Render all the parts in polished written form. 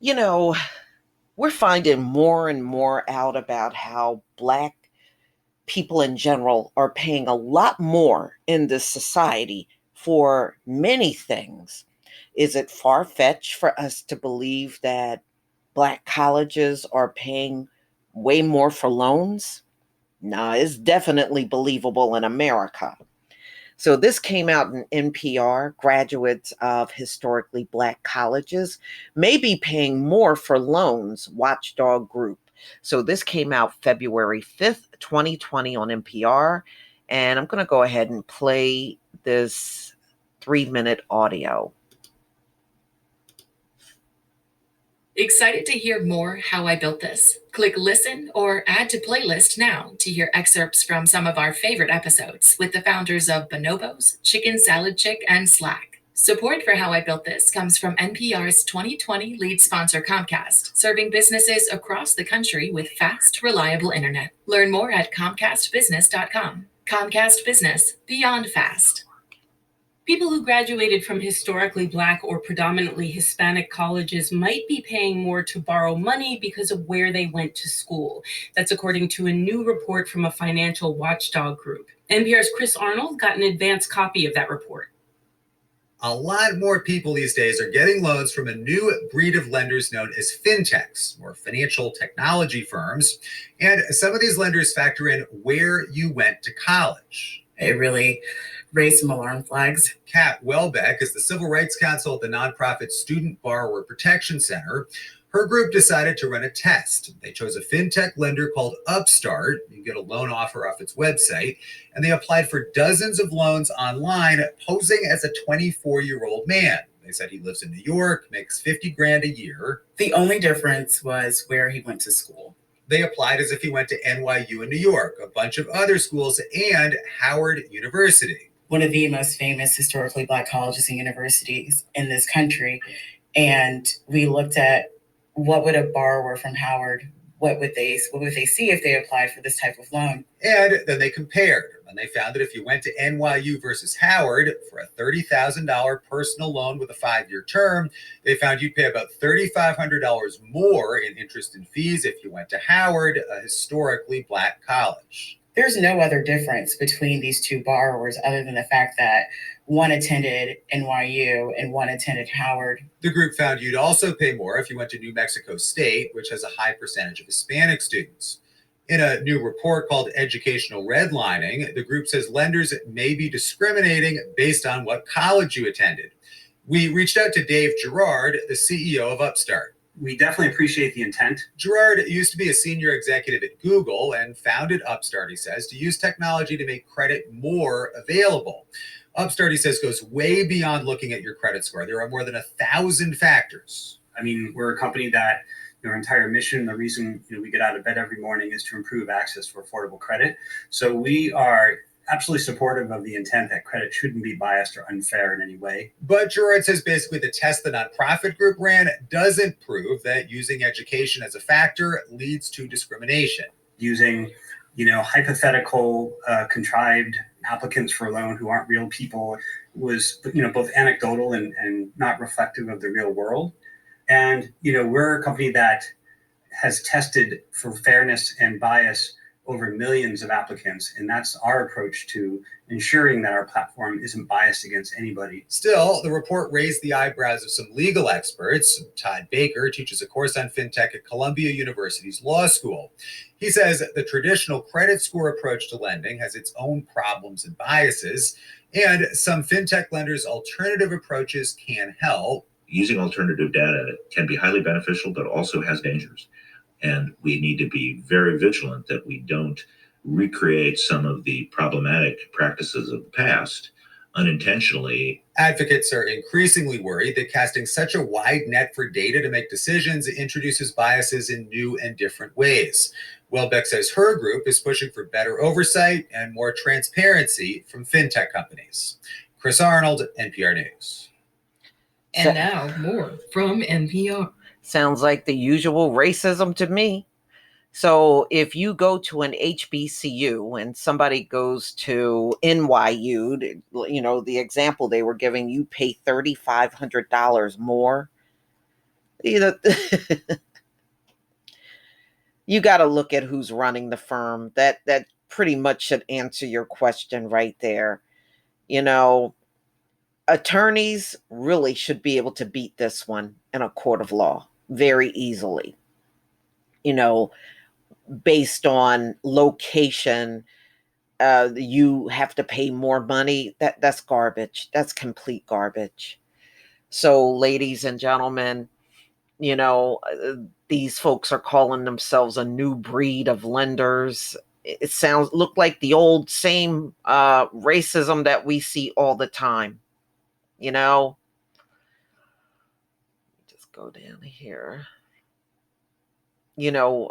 You know, we're finding more and more out about how Black people in general are paying a lot more in this society for many things. Is it far fetched for us to believe that Black colleges are paying way more for loans? No, it's definitely believable in America. So this came out in NPR. Graduates of historically Black colleges may be paying more for loans, watchdog group. So this came out February 5th, 2020 on NPR. And I'm going to go ahead and play this 3-minute audio. Excited to hear more how I built this? Click listen or add to playlist now to hear excerpts from some of our favorite episodes with the founders of Bonobos, Chicken Salad Chick, and Slack. Support for How I Built This comes from NPR's 2020 lead sponsor Comcast, serving businesses across the country with fast, reliable internet. Learn more at comcastbusiness.com. Comcast Business, beyond fast. People who graduated from historically Black or predominantly Hispanic colleges might be paying more to borrow money because of where they went to school. That's according to a new report from a financial watchdog group. NPR's Chris Arnold got an advance copy of that report. A lot more people these days are getting loans from a new breed of lenders known as fintechs, or financial technology firms. And some of these lenders factor in where you went to college. It really raised some alarm flags. Kat Welbeck is the civil rights counsel at the nonprofit Student Borrower Protection Center. Her group decided to run a test. They chose a fintech lender called Upstart. You get a loan offer off its website, and they applied for dozens of loans online, posing as a 24-year-old man. They said he lives in New York, makes $50,000 a year. The only difference was where he went to school. They applied as if he went to NYU in New York, a bunch of other schools, and Howard University, one of the most famous historically Black colleges and universities in this country. And we looked at what would a borrower from Howard, what would they see if they applied for this type of loan? And then they compared, and they found that if you went to NYU versus Howard for a $30,000 personal loan with a 5-year term, they found you'd pay about $3,500 more in interest and fees if you went to Howard, a historically Black college. There's no other difference between these two borrowers other than the fact that one attended NYU and one attended Howard. The group found you'd also pay more if you went to New Mexico State, which has a high percentage of Hispanic students. In a new report called Educational Redlining, the group says lenders may be discriminating based on what college you attended. We reached out to Dave Gerard, the CEO of Upstart. We definitely appreciate the intent. Gerard used to be a senior executive at Google and founded Upstart, he says, to use technology to make credit more available. Upstart, he says, goes way beyond looking at your credit score. There are more than 1,000 factors. I mean, we're a company that our entire mission, the reason we get out of bed every morning is to improve access for affordable credit. So we are absolutely supportive of the intent that credit shouldn't be biased or unfair in any way. But Gerard says basically the test the nonprofit group ran doesn't prove that using education as a factor leads to discrimination. Using, hypothetical, contrived applicants for a loan who aren't real people was, both anecdotal and not reflective of the real world. And, we're a company that has tested for fairness and bias over millions of applicants. And that's our approach to ensuring that our platform isn't biased against anybody. Still, the report raised the eyebrows of some legal experts. Todd Baker teaches a course on fintech at Columbia University's law school. He says the traditional credit score approach to lending has its own problems and biases, and some fintech lenders' alternative approaches can help. Using alternative data can be highly beneficial, but also has dangers. And we need to be very vigilant that we don't recreate some of the problematic practices of the past unintentionally. Advocates are increasingly worried that casting such a wide net for data to make decisions introduces biases in new and different ways. Welbeck says her group is pushing for better oversight and more transparency from fintech companies. Chris Arnold, NPR News. And now more from NPR. Sounds like the usual racism to me. So if you go to an HBCU and somebody goes to NYU, the example they were giving, you pay $3,500 more. You know, you got to look at who's running the firm. That pretty much should answer your question right there. You know, attorneys really should be able to beat this one in a court of law very easily. You know, based on location, you have to pay more money. That's garbage. That's complete garbage. So, ladies and gentlemen, you know, these folks are calling themselves a new breed of lenders. It sounds look like the old same racism that we see all the time. You know, just go down here. You know,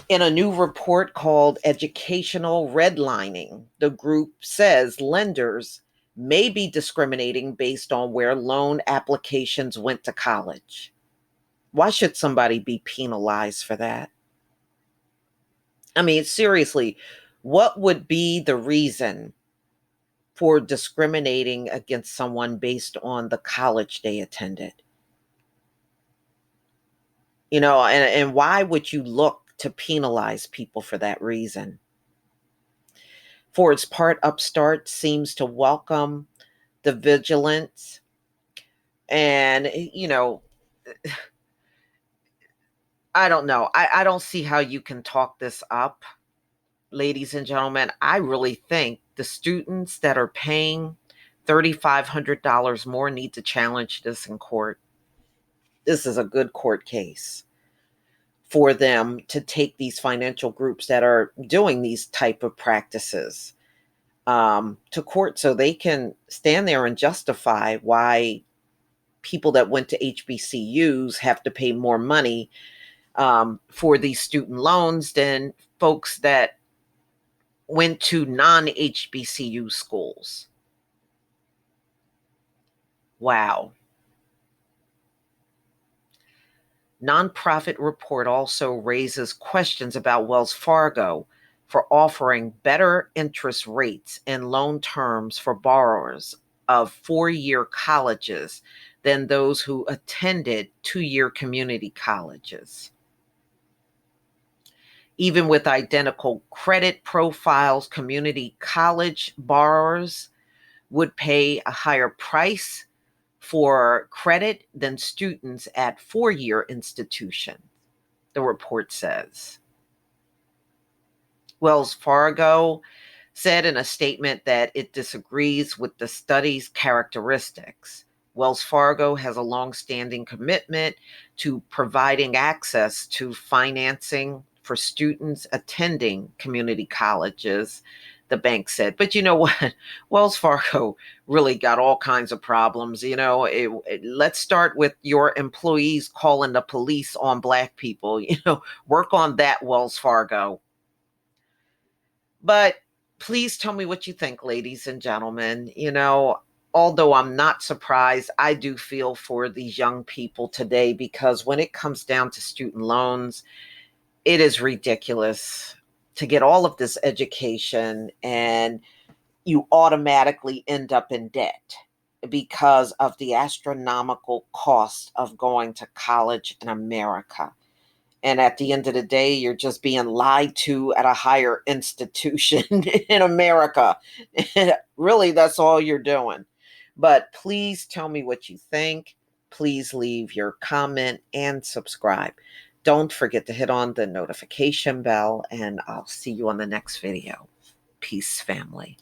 in a new report called Educational Redlining, the group says lenders may be discriminating based on where loan applications went to college. Why should somebody be penalized for that? I mean, seriously, what would be the reason for discriminating against someone based on the college they attended? You know, and why would you look to penalize people for that reason? For its part, Upstart seems to welcome the vigilance. And, you know, I don't know. I don't see how you can talk this up, ladies and gentlemen. I really think the students that are paying $3,500 more need to challenge this in court. This is a good court case for them to take these financial groups that are doing these type of practices to court so they can stand there and justify why people that went to HBCUs have to pay more money for these student loans than folks that went to non-HBCU schools. Wow. Nonprofit report also raises questions about Wells Fargo for offering better interest rates and loan terms for borrowers of four-year colleges than those who attended two-year community colleges. Even with identical credit profiles, community college borrowers would pay a higher price for credit than students at four-year institutions, the report says. Wells Fargo said in a statement that it disagrees with the study's characteristics. Wells Fargo has a long-standing commitment to providing access to financing for students attending community colleges, the bank said. But you know what? Wells Fargo really got all kinds of problems. You know, let's start with your employees calling the police on Black people. You know, work on that, Wells Fargo. But please tell me what you think, ladies and gentlemen. You know, although I'm not surprised, I do feel for these young people today because when it comes down to student loans, it is ridiculous to get all of this education and you automatically end up in debt because of the astronomical cost of going to college in America. And at the end of the day, you're just being lied to at a higher institution in America. Really, that's all you're doing. But please tell me what you think. Please leave your comment and subscribe. Don't forget to hit on the notification bell, and I'll see you on the next video. Peace, family.